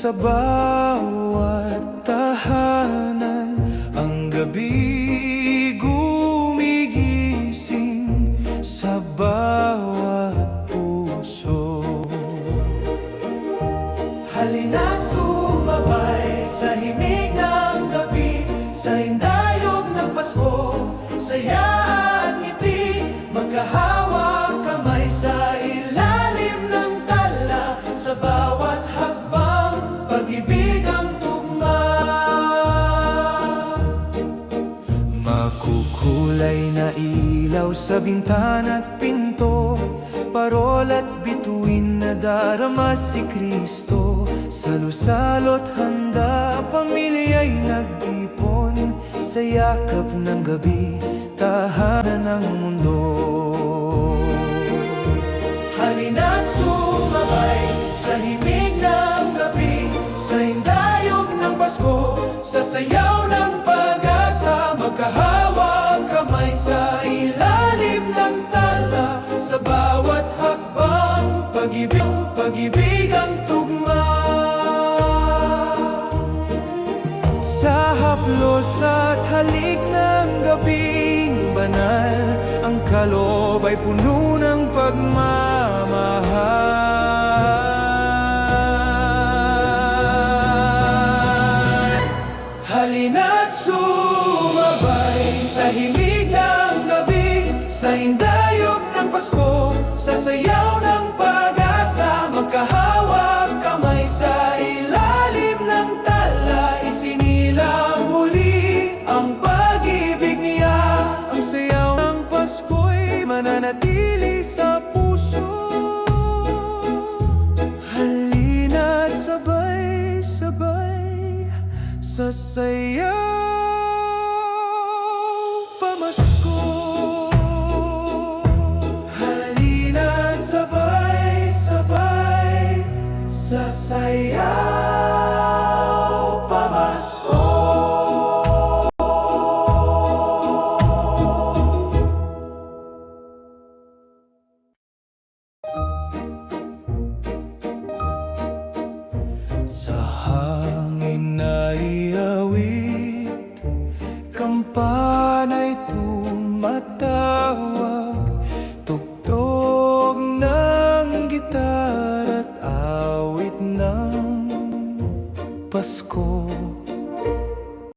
Sa bawat tahanan, ang gabi gumigising sa bawat puso. Halina't sumabay sa himig ng gabi, sa hindayog ng Pasko, saya at ngiti, magkahawak kamay sa ilalim ng tala, sa bawat hakbang pag-ibig ang tugma. Makukulay na ilaw sa bintana't pinto, parol at bituin na darama si Kristo. Salo-salo't handa, pamilya'y nagtipon sa yakap ng gabi, tahanan ng mundo. Halina't sumabay sa himig ng gabi, sa hindayog ng Pasko, sa sayaw ng pag-asa, magkahawak kamay sa ilalim ng tala, sa bawat hakbang pag-ibig ang tugma. Sa haplos at halik ng gabing banal, ang kaloob ay puno ng pagmamahal. Halina't sumabay sa himig ng gabi, sa hindayog ng Pasko, sa sayaw ng pag-asa, magkahawak kamay sa ilalim ng tala, isinilang muli ang pag-ibig niya. Ang sayaw ng Pasko'y mananatili sa puso. Halina't sabay-sabay sa sayaw pamasko. Halina't sabay-sabay sa sayaw pamasko. Sa hangin ay awit, kampana'y tumatawag, tugtog ng gitar at awit ng Pasko.